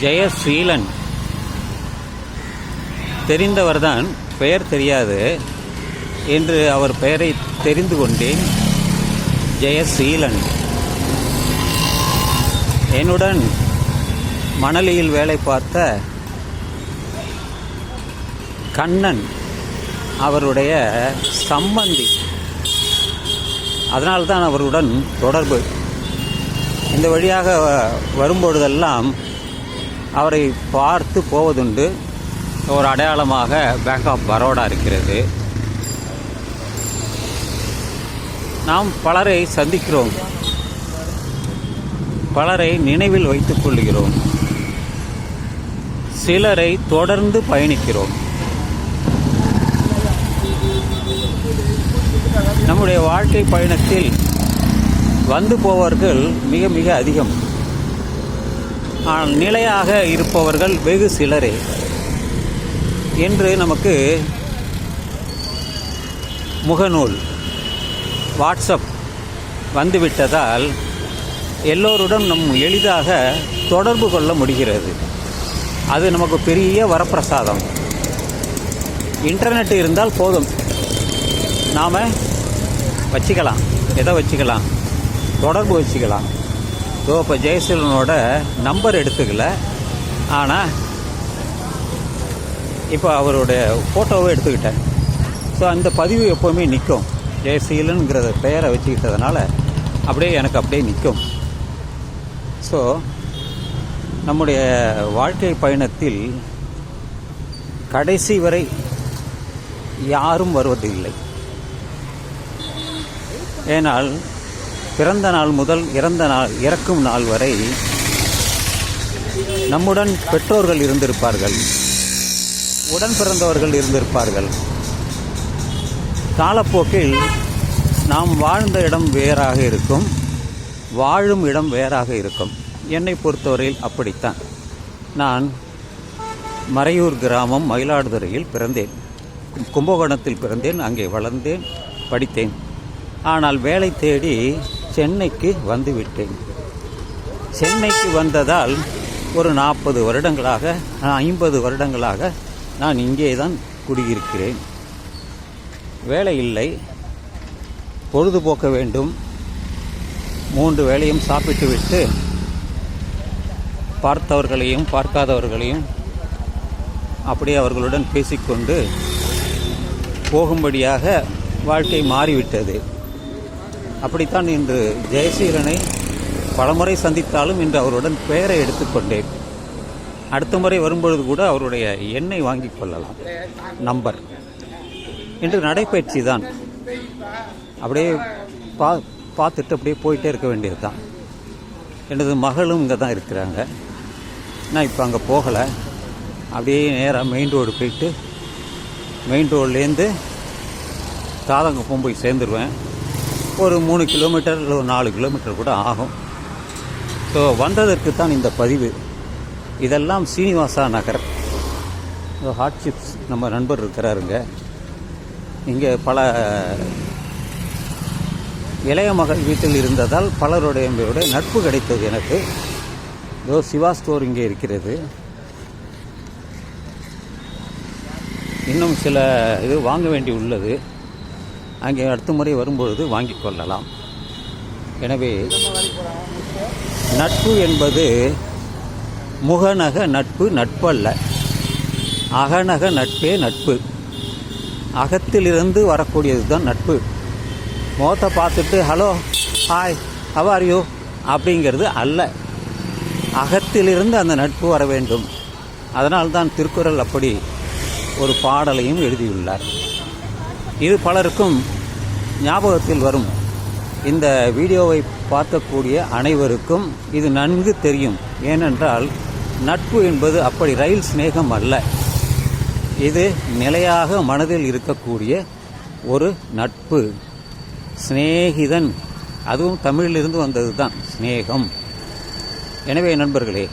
ஜெயசீலன் தெரிந்தவர்தான், பெயர் தெரியாது என்று அவர் பெயரை தெரிந்து கொண்டேன். ஜெயசீலன் என்னுடன் மணலியில் வேலை பார்த்த கண்ணன் அவருடைய சம்பந்தி. அதனால்தான் அவருடன் தொடர்பு. இந்த வழியாக வரும்பொழுதெல்லாம் அவரை பார்த்து போவதுண்டு. ஒரு அடையாளமாக பேங்க் ஆஃப் பரோடா இருக்கிறது. நாம் பலரை சந்திக்கிறோம், பலரை நினைவில் வைத்துக் கொள்கிறோம், சிலரை தொடர்ந்து பயணிக்கிறோம். நம்முடைய வாழ்க்கை பயணத்தில் வந்து போவர்கள் மிக மிக அதிகம். ஆனால் நிலையாக இருப்பவர்கள் வெகு சிலரே என்று நமக்கு முகநூல், வாட்ஸ்அப் வந்துவிட்டதால் எல்லோருடன் நம் எளிதாக தொடர்பு கொள்ள முடிகிறது. அது நமக்கு பெரிய வரப்பிரசாதம். இன்டர்நெட் இருந்தால் போதும், நாம் வச்சுக்கலாம், எதை வச்சுக்கலாம், தொடர்பு வச்சுக்கலாம். இப்போ ஜெயசீலனோட நம்பர் எடுத்துக்கல, ஆனால் இப்போ அவருடைய ஃபோட்டோவை எடுத்துக்கிட்டேன். ஸோ அந்த பதிவு எப்போவுமே நிற்கும். ஜெயசீலனுங்கிற பெயரை வச்சுக்கிட்டதுனால எனக்கு அப்படியே நிற்கும். ஸோ நம்முடைய வாழ்க்கை பயணத்தில் கடைசி வரை யாரும் வருவதில்லை. ஏனால் பிறந்த நாள் முதல் இறக்கும் நாள் வரை நம்முடன் பெற்றோர்கள் இருந்திருப்பார்கள், உடன் பிறந்தவர்கள் இருந்திருப்பார்கள். காலப்போக்கில் நாம் வாழ்ந்த இடம் வேறாக இருக்கும், வாழும் இடம் வேறாக இருக்கும். என்னை பொறுத்தவரையில் அப்படித்தான். நான் மறையூர் கிராமம் மயிலாடுதுறையில் பிறந்தேன், கும்பகோணத்தில் பிறந்தேன், அங்கே வளர்ந்தேன், படித்தேன். ஆனால் வேலை தேடி சென்னைக்கு வந்துவிட்டேன். சென்னைக்கு வந்ததால் ஒரு 40 வருடங்களாக 50 வருடங்களாக நான் இங்கே தான் குடியிருக்கிறேன். வேலை இல்லை, பொழுதுபோக்க வேண்டும். 3 வேளையும் சாப்பிட்டு விட்டு பார்த்தவர்களையும் பார்க்காதவர்களையும் அப்படியே அவர்களுடன் பேசிக்கொண்டு போகும்படியாக வாழ்க்கை மாறிவிட்டது. அப்படித்தான் இன்று ஜெயசீலனை பலமுறை சந்தித்தாலும் இன்று அவருடன் பெயரை எடுத்துக்கொண்டேன். அடுத்த முறை வரும்பொழுது கூட அவருடைய எண்ணை வாங்கி கொள்ளலாம், நம்பர். இன்று நடைபயிற்சி தான். அப்படியே பார்த்துட்டு அப்படியே போயிட்டே இருக்க வேண்டியது தான். எனது மகளும் இங்கே தான் இருக்கிறாங்க. நான் இப்போ அங்கே போகலை. அப்படியே நேராக மெயின் ரோடு போயிட்டு மெயின் ரோட்லேருந்து தாதங்குப்பம் போய் சேர்ந்துருவேன். ஒரு 3 கிலோமீட்டர் இல்லை 4 கிலோமீட்டர் கூட ஆகும். ஸோ வந்ததற்கு தான் இந்த பதிவு. இதெல்லாம் சீனிவாசா நகர். ஹாட் சிப்ஸ் நம்ம நண்பர் இருக்கிறாருங்க. இங்கே பல இளைய மகள் வீட்டில் இருந்ததால் பலருடைய நட்பு கிடைத்தது எனக்கு. சிவா ஸ்டோர் இங்கே இருக்கிறது. இன்னும் சில இது வாங்க வேண்டி உள்ளது. அங்கே அடுத்த முறை வரும்பொழுது வாங்கிக் கொள்ளலாம். எனவே நட்பு என்பது முகநக நட்பு நட்பல்ல, அகநக நட்பே நட்பு. அகத்திலிருந்து வரக்கூடியது தான் நட்பு. முகத்தை பார்த்துட்டு hello hi how are you அப்படிங்கிறது அல்ல. அகத்திலிருந்து அந்த நட்பு வர வேண்டும். அதனால்தான் திருக்குறள் அப்படி ஒரு பாடலையும் எழுதியுள்ளார். இது பலருக்கும் ஞாபகத்தில் வரும். இந்த வீடியோவை பார்க்கக்கூடிய அனைவருக்கும் இது நன்கு தெரியும். ஏனென்றால் நட்பு என்பது அப்படி ரயில் சிநேகம் அல்ல. இது நிலையாக மனதில் இருக்கக்கூடிய ஒரு நட்பு. சிநேகிதன், அதுவும் தமிழிலிருந்து வந்தது தான் சிநேகம். எனவே நண்பர்களே,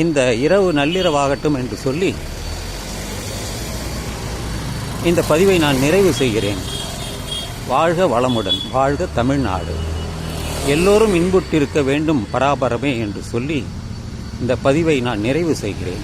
இந்த இரவு நள்ளிரவாகட்டும் என்று சொல்லி இந்த பதிவை நான் நிறைவு செய்கிறேன். வாழ்க வளமுடன், வாழ்க தமிழ்நாடு, எல்லோரும் இன்புற்றிருக்க வேண்டும் பராபரமே என்று சொல்லி இந்த பதிவை நான் நிறைவு செய்கிறேன்.